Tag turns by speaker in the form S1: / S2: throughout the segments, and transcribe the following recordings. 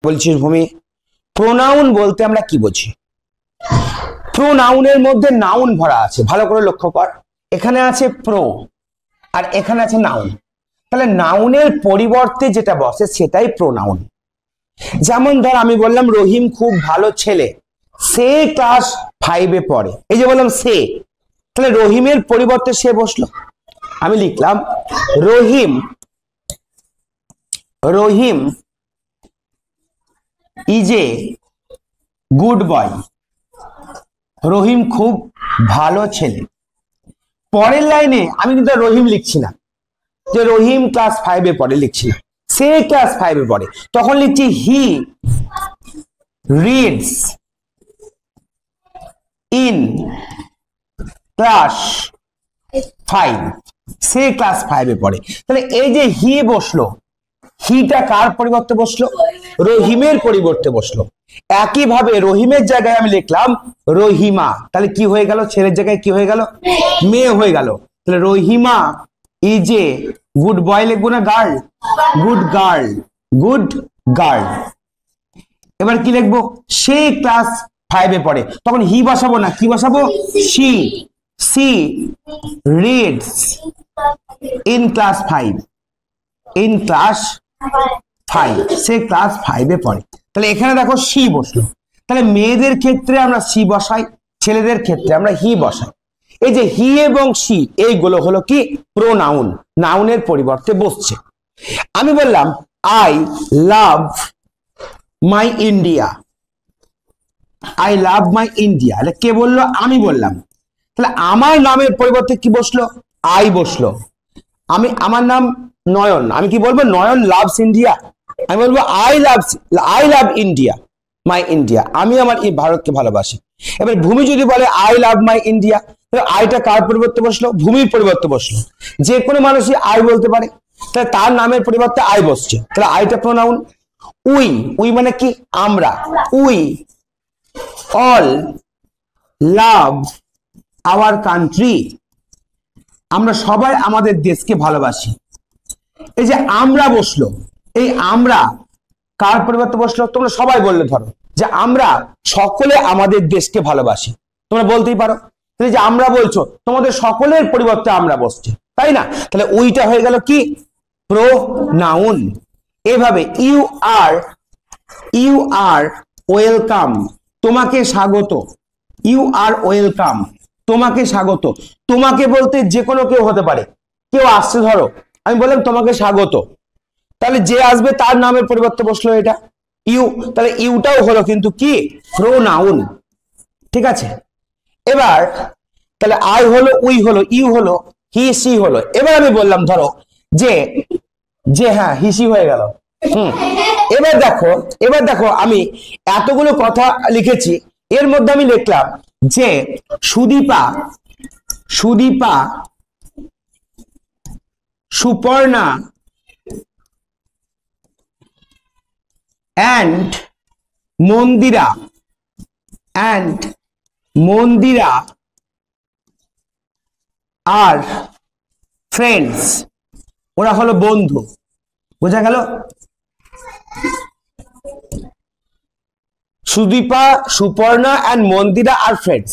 S1: বলছিস ভূমি, প্রোনাউন বলতে আমরা কি বুঝি? প্রোনাউনের মধ্যে নাউন ভরা আছে, ভালো করে লক্ষ্য কর। এখানে আছে প্রো আর এখানে আছে নাউন, তাহলে নাউনের পরিবর্তে যেটা বসে সেটাই প্রোনাউন। যেমন ধর আমি বললাম রহিম খুব ভালো ছেলে, সে ক্লাস 5-এ পড়ে, এই যে বললাম সে, তাহলে রহিমের পরিবর্তে সে বসলো। আমি লিখলাম রহিম, রহিম ইজ এ গুড বয়, রহিম খুব ভালো ছেলে। পরের লাইনে আমি কিন্তু রহিম লিখছি না, যে রহিম ক্লাস 5-এ পড়ে লিখছি না, সে ক্লাস 5-এ পড়ে, তখন লিখছি হি রিডস ইন ক্লাস 5, সে ক্লাস 5-এ পড়ে। তাহলে এই যে হি বসলো, হিটা কার পরিবর্তে বসলো? রহিমের পরিবর্তে বসলো। একইভাবে রহিমের জায়গায় আমি লিখলাম রহিমা, তাহলে কি হয়ে গেল? ছেলের জায়গায় কি হয়ে গেল? মেয়ে হয়ে গেল। তাহলে Rahima is a good boy লিখবো না girl? Good girl, good girl. এবার কি লিখবো? সে ক্লাস 5-এ পড়ে, তখন হি বসাবো না, কি বসাবো? She, she reads in class 5, in class 5, সে ক্লাস 5-এ পড়ে। তাহলে এখানে দেখো সি বসলো, তাহলে মেয়েদের ক্ষেত্রে আমরা সি বসাই, ছেলেদের ক্ষেত্রে আমরা হি বসাই। এই যে হি এবং সি এইগুলো হলো কি? প্রোনাউন, নাউনের পরিবর্তে বসছে। আমি বললাম I love my India, I love my India, কে বললো? আমি বললাম। তাহলে আমার নামের পরিবর্তে কি বসলো? আই বসলো। আমার নাম নয়ন, আমি কি বলবো? নয়ন লাভস ইন্ডিয়া, আমি বলবো I love India, my India, আমি আমার এই ভারতকে ভালোবাসি। এবার ভূমি যদি বলে আই লাভ মাই ইন্ডিয়া, তাহলে আইটা কার পরিবর্তে বসলো? ভূমির পরিবর্তে বসলো। যে কোনো মানুষই আই বলতে পারে, তাহলে তার নামের পরিবর্তে আই বসছে, তাহলে আইটা প্রোনাউন। উই, উই মানে কি? আমরা। We all love our country, আমরা সবাই আমাদের দেশকে ভালোবাসি। এই যে আমরা বসলো, এই আমরা কার পরিবর্তে বসলো? তোমরা সবাই বললে ধরো যে আমরা সকলে আমাদের দেশকে ভালোবাসি, তোমরা বলতেই পারো। তাহলে যে আমরা বলছো, তোমাদের সকলের পরিবর্তে আমরা বসছে, তাই না? তাহলে উইটা হয়ে গেল কি? প্রোনাউন। এভাবে ইউ আর ওয়েলকাম, তোমাকে স্বাগত, ইউ আর ওয়েলকাম, তোমাকে স্বাগত। তোমাকে বলতে যে কোনো কেউ হতে পারে, কেউ আসছে ধরো, আমি বললাম তোমাকে স্বাগত, তাহলে যে আসবে তার নামের পরিবর্তে বসলো এটা ইউ, তাহলে ইউটাও হলো কিন্তু কি? প্রোনাউন। ঠিক আছে, এবার তাহলে আই হলো, উই হলো, ইউ হলো, হি সি হলো। এবার আমি বললাম ধরো যে হ্যাঁ হিসি হয়ে গেল। এবার দেখো আমি এতগুলো কথা লিখেছি, এর মধ্যে আমি লিখলাম যে সুদীপা, সুপর্ণা and মন্দিরা আর ফ্রেন্ডস, ওরা হলো বন্ধু। বোঝা গেল? সুদীপা, সুপর্ণা and মন্দিরা আর ফ্রেন্ডস,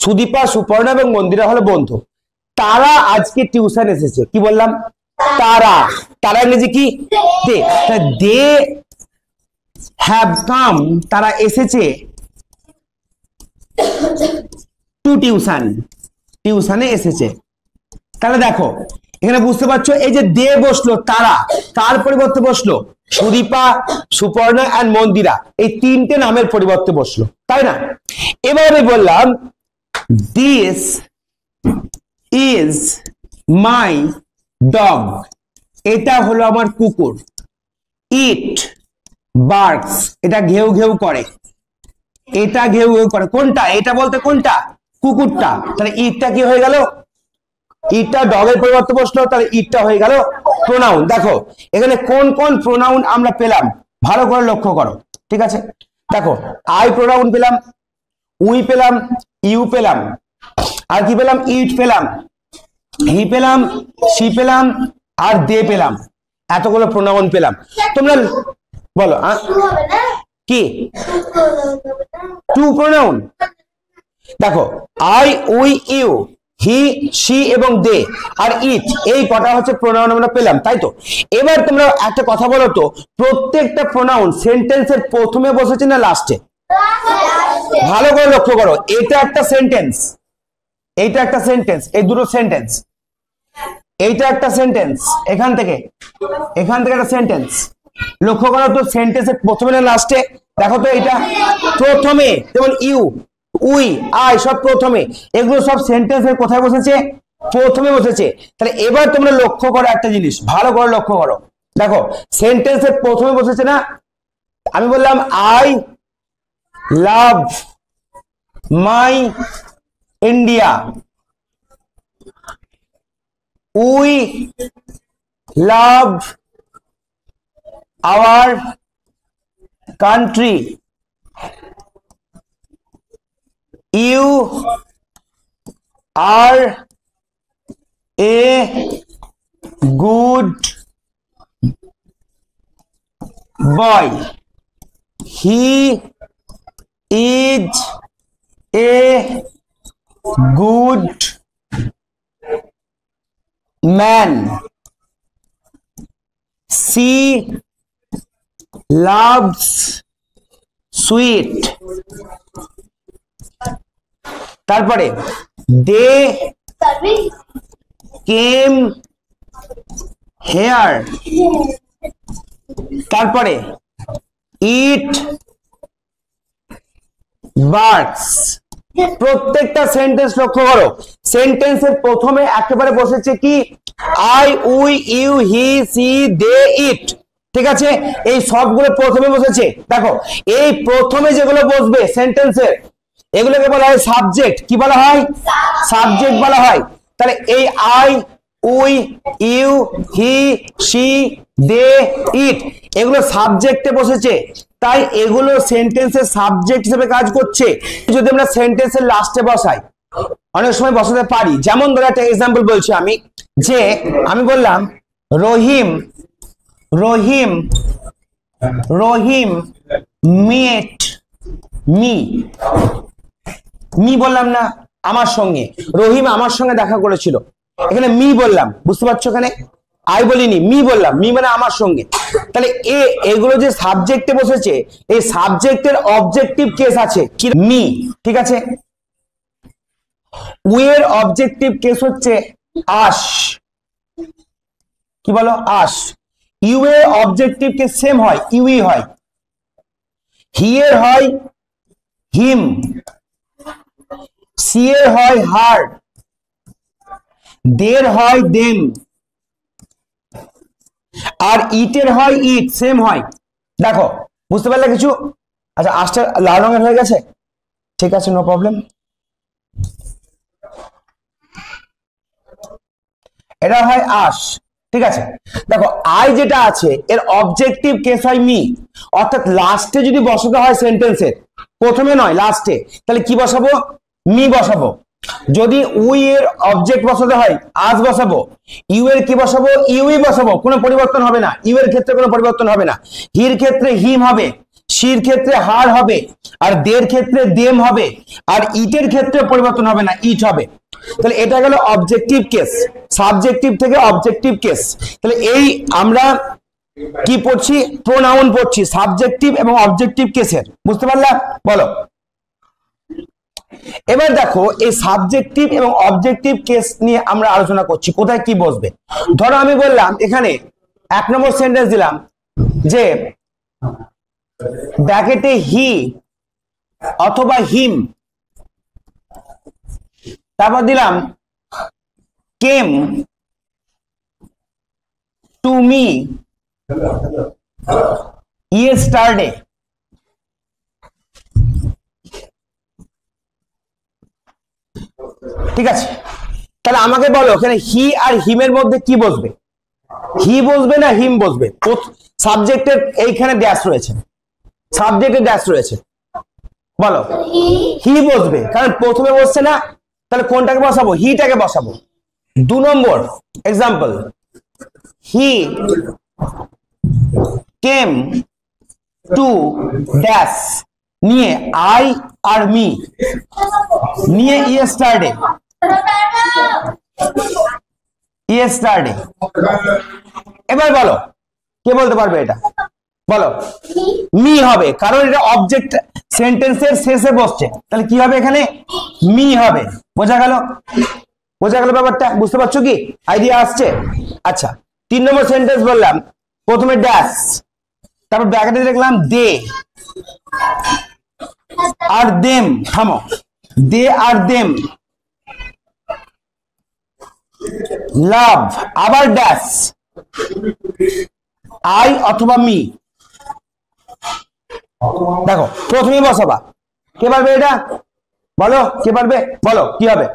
S1: সুদীপা, সুপর্ণা এবং মন্দিরা হলো বন্ধু। তারা আজকে টিউশন এসেছে, কি বললাম? তারা, তারা ইংরেজি কি? দে হ্যাভ কাম, তারা এসেছে টু টিউশন, টিউশনে এসেছে। তাহলে দেখো এখানে বুঝতে পারছো, এই যে দে বসলো, তারা কার পরিবর্তে বসলো? সুদীপা, সুপর্ণা and মন্দিরা, এই তিনটে নামের পরিবর্তে বসলো, তাই না? এবার আমি বললাম দিস ইজ মাই ডগ, এটা হলো আমার কুকুর। ইট বার্কস, এটা ঘেউ ঘেউ করে, এটা ঘেউ ঘেউ করে। কোনটা? এটা বলতে কোনটা? কুকুরটা। তাহলে ইটটা কি হয়ে গেল? ইটটা ডগের পরিবর্তে বসলো, তাহলে ইটটা হয়ে গেল প্রোনাউন। দেখো এখানে কোন কোন প্রোনাউন আমরা পেলাম, ভালো করে লক্ষ্য করো। ঠিক আছে, দেখো আই প্রোনাউন পেলাম, উই পেলাম, ইউ পেলাম, আর কি পেলাম? ইট পেলাম, হি পেলাম, সি পেলাম, আর দে পেলাম। এতগুলো প্রোনাউন পেলাম। তোমরা বলো কি টু প্রোনাউন? দেখো I, we, you, he, she এবং দে আর ইট, এই কটা হচ্ছে প্রোনাউন আমরা পেলাম, তাই তো? এবার তোমরা একটা কথা বলো তো, প্রত্যেকটা প্রোনাউন সেন্টেন্সের প্রথমে বসেছে না লাস্টে? ভালো করে লক্ষ্য করো, এটা একটা সেন্টেন্স, এইটা একটা সেন্টেন্স, এই দুটো সেন্টেন্স, এইটা একটা সেন্টেন্স, এখান থেকে একটা সেন্টেন্স। লক্ষ্য করো তো সেন্টেন্সের প্রথমে না লাস্টে? দেখো তো এটা প্রথমে, যেমন ইউ, উই, আই সব প্রথমে, এগুলো সব সেন্টেন্সের কোথায় বসেছে? প্রথমে বসেছে। তাহলে এবার তোমরা লক্ষ্য করো একটা জিনিস, ভালো করে লক্ষ্য করো, দেখো সেন্টেন্সের প্রথমে বসেছে না? আমি বললাম I love my India, we love our country, you are a good boy, he is a good man, she loves sweet, তারপরে দে কেম হেয়ার, তারপরে ইট বার্ডস। প্রত্যেকটা সেন্টেন্স লক্ষ্য করো, সেন্টেন্সের প্রথমে একেবারে বসেছে কি? I, we, you, he, she, they, it, ঠিক আছে? এই সবগুলো প্রথমে বসেছে। দেখো এই প্রথমে যেগুলো বসবে সেন্টেন্সের, এগুলোকে বলা হয় সাবজেক্ট। কি বলা হয়? সাবজেক্ট বলা হয়। তাহলে এই I, we, you, he, she, they, it, এগুলো সাবজেক্টে বসেছে, তাই এগুলো সেন্টেন্সের সাবজেক্ট হিসেবে কাজ করছে। যদি আমরা সেন্টেন্সের লাস্টে বসাই, অনেক সময় বসাতে পারি। যেমন ধরো একটা এক্সাম্পল বলছি আমি, যে আমি বললাম রহিম রহিম রহিম মেট মি, মি বললাম না আমার সঙ্গে, রহিম আমার সঙ্গে দেখা করেছিল, এখানে মি বললাম, বুঝতে পারছো? এখানে আই বলিনি, মি বললাম, মি মানে আমার সঙ্গে। তাহলে এগুলো যে সাবজেক্টে বসেছে, এই সাবজেক্টের অবজেক্টিভ কেস আছে কি? মি, ঠিক আছে? উই এর অবজেক্টিভ কেস হচ্ছে আস, কি বলো? আস। ইউ এর অবজেক্টিভ কেস সেম হয়, ইউই হয়। হি এর হয় হিম, সি এর হয় হার, দের হয় দেম, আর ইটের হয় ইট, সেম হয়। দেখো বুঝতে পারলে কিছু? আচ্ছা আশটা লাল রঙের হয়ে গেছে, ঠিক আছে, নো প্রবলেম। এটা হয় আস, ঠিক আছে? দেখো আই যেটা আছে এর অবজেক্টিভ কেস হয় মি, অর্থাৎ লাস্টে যদি বসাতে হয় সেন্টেন্সের, প্রথমে নয় লাস্টে, তাহলে কি বসাবো? মি বসাবো। যদি উই এর অবজেক্ট বসাতে হয় আজ বসাবো, ইউ এর কি বসাবো? ইউই বসাবো, কোনো পরিবর্তন হবে না। ইউ এর ক্ষেত্রে কোনো পরিবর্তন হবে না। হির ক্ষেত্রে হিম হবে, সির ক্ষেত্রে হার হবে, আর দের ক্ষেত্রে দেম হবে, আর ইটের ক্ষেত্রে পরিবর্তন হবে না, ইট হবে। তাহলে এটা গেল অবজেক্টিভ কেস, সাবজেক্টিভ থেকে অবজেক্টিভ কেস। তাহলে এই আমরা কি পড়ছি? প্রোনাউন পড়ছি, সাবজেক্টিভ এবং অবজেক্টিভ কেসের। বুঝতে পারলা? বলো। এবার দেখো এই সাবজেক্টিভ এবং অবজেক্টিভ কেস নিয়ে আমরা আলোচনা করছি, কোথায় কি বসবে। ধরো আমি বললাম এখানে 1 নম্বর সেন্টেন্স দিলাম যে ব্র্যাকেটে হি অথবা হিম, তারপর দিলাম কেম টু মি ইয়েস্টারডে। ঠিক আছে, তাহলে আমাকে বলো এখানে হি আর হিমের মধ্যে কি বসবে? হি বসবে না হিম বসবে? সাবজেক্টের এইখানে ড্যাশ রয়েছে, সাবজেক্টের ড্যাশ রয়েছে, বলো। হি বসবে, কারণ প্রথমে বসছে না, তাহলে কোনটাকে বসাবো? হিটাকে বসাবো। 2 নম্বর example, he came to dash নিয়ে আই আর মি নিয়ে ইয়েস্টারডে ইয়েস্টারডে। এবার বলো কে বলতে পারবে এটা, বলো। মি হবে, কারণ এটা অবজেক্ট সেন্টেন্সের শেষে বসছে, তাহলে কি হবে এখানে মি হবে। বোঝা গেল? বোঝা গেল ব্যাপারটা? বুঝতে পারছো কি? আইডিয়া আসছে? আচ্ছা, 3 নম্বর সেন্টেন্স বললাম, প্রথমে ড্যাশ, তারপর ব্র্যাকেটে দেখলাম দে আর দেম। থামো, দে আর দেম, লাভ, আবার ড্যাশ, আই অথবা মি। দেখো প্রথমে বসাবা, কে পারবে এটা বলো, কে পারবে বলো? কি হবে?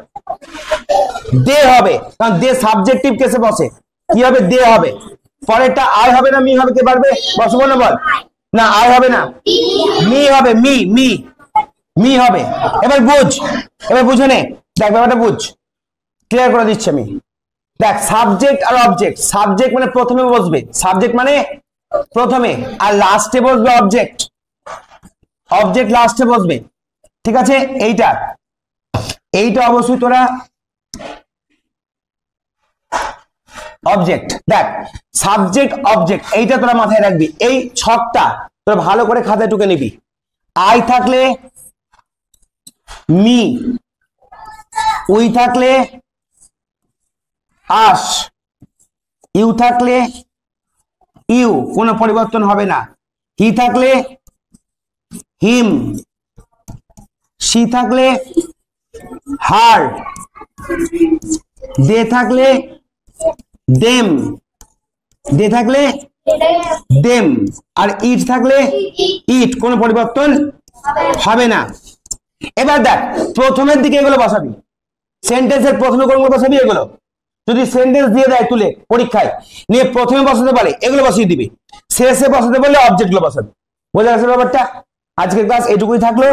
S1: দে হবে, কারণ দে সাবজেক্টিভ কেসে বসে, কি হবে? দে হবে। পরেরটা আই হবে না মি হবে? কে পারবে? বসবো না বল? না আই হবে না, মি হবে, মি মি মি হবে। এবার বুঝ, এবার বুঝে নে, দেখ ব্যাপারটা বুঝ, ক্লিয়ার করে দিচ্ছি আমি। দেখ সাবজেক্ট আর অবজেক্ট, সাবজেক্ট মানে প্রথমে বসবে, সাবজেক্ট মানে প্রথমে, আর লাস্টে বসবে অবজেক্ট, অবজেক্ট লাস্টে বসবে। ঠিক আছে? এইটা এইটা অবশ্যই তোরা অবজেক্ট, দেখ সাবজেক্ট অবজেক্ট এইটা তোরা মাথায় রাখবি। এই ছকটা তোরা ভালো করে খাতায় টুকে নিবি। আই থাকলে মি, উই থাকলে আস, ইউ থাকলে ইউ, কোনো পরিবর্তন হবে না। হি থাকলে হিম, সি থাকলে হার, দে থাকলে দেম, দে থাকলে দেম, আর ইট থাকলে ইট, কোনো পরিবর্তন হবে না। এবার দেখ প্রথমের দিকে এগুলো বসাবি, সেন্টেন্সের প্রথমে কোনগুলো বসাবি? এগুলো যদি সেন্টেন্স দিয়ে দেয় তুলে পরীক্ষায়, নিয়ে প্রথমে বসাতে পারে এগুলো বসিয়ে দিবি, শেষে বসাতে বললে অবজেক্টগুলো বসাবি। বোঝা গেছে ব্যাপারটা? আজকের ক্লাস এটুকুই থাকলো।